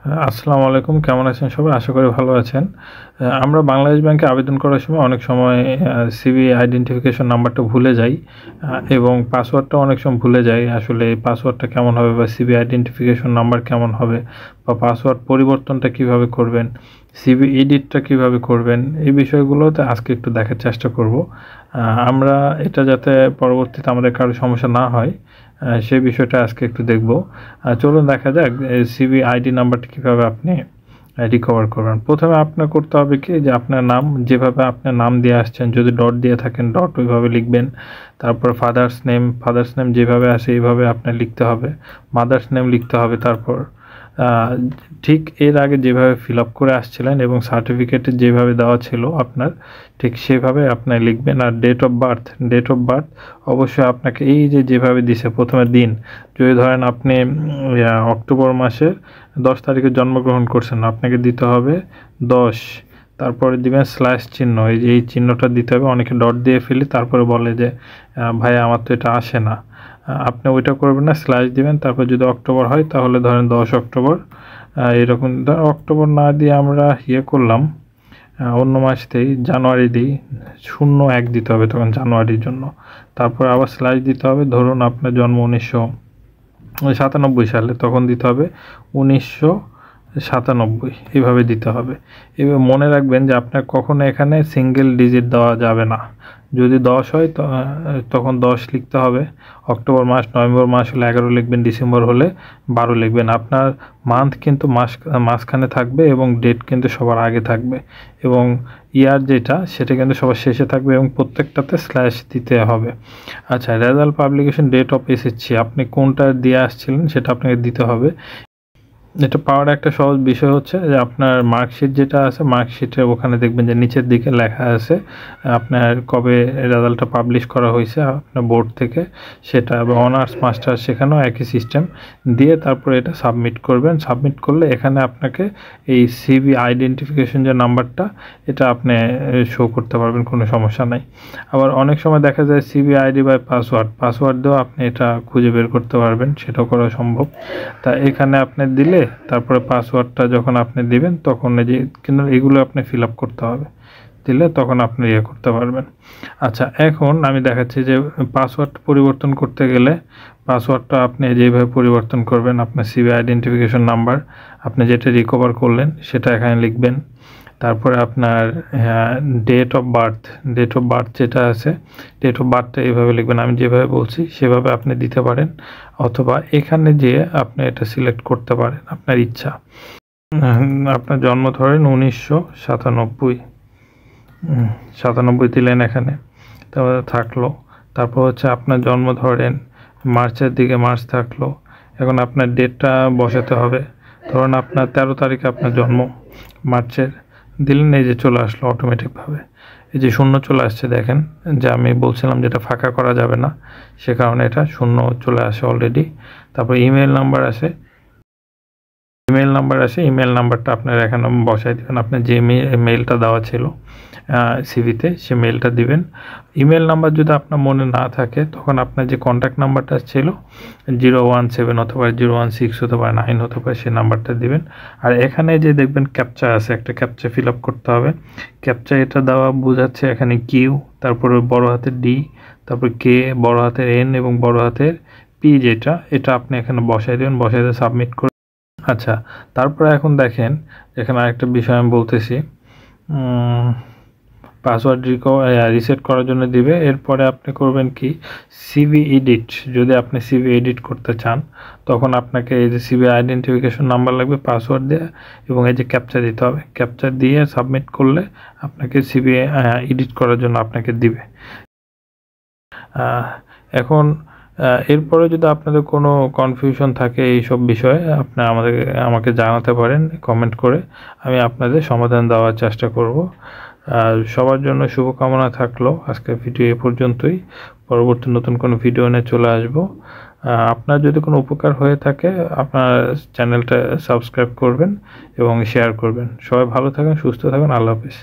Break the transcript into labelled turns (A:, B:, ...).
A: আসসালামু আলাইকুম, কেমন আছেন সবাই? আশা করি ভালো আছেন। আমরা বাংলাদেশ ব্যাংকে আবেদন করার সময় অনেক সময় সিভি আইডেন্টিফিকেশন নাম্বারটা ভুলে যাই এবং পাসওয়ার্ডটা অনেক সময় ভুলে যাই। আসলে এই পাসওয়ার্ডটা কেমন হবে বা সিভি আইডেন্টিফিকেশন নাম্বার কেমন হবে বা পাসওয়ার্ড পরিবর্তনটা কিভাবে করবেন, সিভি এডিটটা কিভাবে করবেন, এই বিষয়গুলোতে আজকে একটু দেখার চেষ্টা করব। আমরা এটা যাতে পরবর্তীতে আমাদের কারো সমস্যা না হয় সেই বিষয়টা আজকে একটু দেখব। চলুন দেখা যাক সিভি আইডি নাম্বারটি কীভাবে আপনি রিকভার করবেন। প্রথমে আপনার করতে হবে কি, যে আপনার নাম যেভাবে আপনার নাম দিয়ে আসছেন, যদি ডট দিয়ে থাকেন ডট ওইভাবে লিখবেন। তারপর ফাদার্স নেম যেভাবে আসে এইভাবে আপনার লিখতে হবে। মাদার্স নেম লিখতে হবে। তারপর ঠিক এর আগে যেভাবে ফিল আপ করে আসছিলেন এবং সার্টিফিকেটে যেভাবে দেওয়া ছিল আপনার, ঠিক সেভাবে আপনার লিখবেন। আর ডেট অফ বার্থ অবশ্যই আপনাকে এই যেভাবে দিছে প্রথমে দিন, যদি ধরেন আপনি অক্টোবর মাসের 10 তারিখে জন্মগ্রহণ করছেন, আপনাকে দিতে হবে 10, তারপরে দিবেন স্ল্যাশ চিহ্ন, এই চিহ্নটা দিতে হবে। অনেকে ডট দিয়ে ফেলি, তারপরে বলে যে ভাই আমার তো এটা আসে না। আপনি ওইটা করবেন না, স্ল্যাশ দিবেন। তারপর যদি অক্টোবর হয় তাহলে ধরেন 10 অক্টোবর, এরকম। অক্টোবর না দিয়ে আমরা করলাম, অন্য মাস দিই, জানুয়ারি দিই, 01 দিতে হবে তখন জানুয়ারির জন্য। তারপর আবার স্ল্যাশ দিতে হবে। ধরুন আপনার জন্ম 1997 সালে, তখন দিতে হবে 1997, এভাবে দিতে হবে। এবার মনে রাখবেন যে আপনার কখনো এখানে সিঙ্গেল ডিজিট দেওয়া যাবে না। যদি 10 হয় তখন 10 লিখতে হবে। অক্টোবর মাস, নভেম্বর মাস হলে 11 লিখবেন, ডিসেম্বর হলে 12 লিখবেন। আপনার মান্থ কিন্তু মাঝখানে থাকবে এবং ডেট কিন্তু সবার আগে থাকবে, এবং ইয়ার যেটা সেটা কিন্তু সবার শেষে থাকবে, এবং প্রত্যেকটাতে স্ল্যাশ দিতে হবে। আচ্ছা, result publication date of SSC আপনি কোনটা দিয়ে আসছিলেন সেটা আপনাকে দিতে হবে। এটা পাওয়ার একটা সহজ বিষয় হচ্ছে যে আপনার মার্কশিট যেটা আছে, মার্কশিটে ওখানে দেখবেন যে নিচের দিকে লেখা আছে আপনার কবে রেজাল্টটা পাবলিশ করা হয়েছে আপনার বোর্ড থেকে, সেটা। এবং অনার্স মাস্টার্স সেখানেও একই সিস্টেম দিয়ে তারপরে এটা সাবমিট করবেন। সাবমিট করলে এখানে আপনাকে এই সিভি আইডেন্টিফিকেশন যে নাম্বারটা, এটা আপনি শো করতে পারবেন, কোনো সমস্যা নাই। আবার অনেক সময় দেখা যায় সিভি আইডি বাই পাসওয়ার্ড দিয়েও আপনি এটা খুঁজে বের করতে পারবেন, সেটাও করা সম্ভব। তা এখানে আপনি দিলে তারপরে পাসওয়ার্ডটা যখন আপনি দিবেন তখন কিন্তু এগুলো আপনি ফিল আপ করতে হবে, দিলে তখন আপনি করতে পারবেন। আচ্ছা, এখন আমি দেখাচ্ছি যে পাসওয়ার্ড পরিবর্তন করতে গেলে পাসওয়ার্ডটা আপনি যেভাবে পরিবর্তন করবেন, আপনার সিভি আইডেন্টিফিকেশন নাম্বার আপনি যেটা রিকভার করলেন সেটা এখানে লিখবেন। তারপরে আপনার ডেট অফ বার্থ যেটা আছে, ডেট অফ বার্থটা এইভাবে লিখবেন, আমি যেভাবে বলছি সেভাবে আপনি দিতে পারেন, অথবা এখানে যেয়ে আপনি এটা সিলেক্ট করতে পারেন, আপনার ইচ্ছা। আপনার জন্ম ধরেন 1997 দিলেন এখানে, তারপরে থাকলো। তারপর হচ্ছে আপনার জন্ম ধরেন মার্চের দিকে, মার্চ থাকলো। এখন আপনার ডেটটা বসাতে হবে। ধরুন আপনার 13 তারিখে আপনার জন্ম, মার্চের দিলেন, এই যে চলে আসলো অটোমেটিকভাবে। এই যে শূন্য চলে আসছে, দেখেন যে আমি বলছিলাম যেটা ফাঁকা করা যাবে না, সে কারণে এটা শূন্য চলে আসে অলরেডি। তারপর ইমেল নাম্বার আসে, ইমেল নাম্বারটা আপনার এখানে বসাই দেবেন। আপনার যে মেইলটা দেওয়া ছিল সিভিতে সে মেইলটা দিবেন। ইমেল নাম্বার যদি আপনার মনে না থাকে তখন আপনার যে কন্ট্যাক্ট নাম্বারটা ছিল 017 অথবা 016 হতে পারে, 9 হতে পারে, সেই নাম্বারটা দিবেন। আর এখানে যে দেখবেন ক্যাপচা আছে, একটা ক্যাপচা ফিল আপ করতে হবে। ক্যাপচা এটা দেওয়া বোঝাচ্ছে এখানে কিউ, তারপরে বড় হাতের ডি, তারপর কে, বড় হাতের এন এবং বড় হাতের পি, এটা আপনি এখানে বসাই দেবেন। বসাই দিয়ে সাবমিট করে, আচ্ছা, তারপরে এখন দেখেন এখানে আরেকটা বিষয় আমি বলতেছি, পাসওয়ার্ড রিসেট করার জন্য দিবে। এরপরে আপনি করবেন কি, সিভি এডিট, যদি আপনি সিভি এডিট করতে চান তখন আপনাকে এই যে সিভি আইডেন্টিফিকেশন নাম্বার লাগবে, পাসওয়ার্ড দিয়ে, এবং এই যে ক্যাপচা দিতে হবে। ক্যাপচা দিয়ে সাবমিট করলে আপনাকে সিভি এডিট করার জন্য আপনাকে দিবে। এখন এরপরে যদি আপনাদের কোনো কনফিউশন থাকে এইসব বিষয়ে, আপনি আমাকে জানাতে পারেন কমেন্ট করে, আমি আপনাদের সমাধান দেওয়ার চেষ্টা করব। সবার জন্য শুভকামনা থাকলো। আজকের ভিডিও এ পর্যন্তই। পরবর্তী নতুন কোনো ভিডিও নিয়ে চলে আসব। আপনার যদি কোনো উপকার হয়ে থাকে আপনার চ্যানেলটা সাবস্ক্রাইব করবেন এবং শেয়ার করবেন। সবাই ভালো থাকেন, সুস্থ থাকেন। আল্লাহ হাফেজ।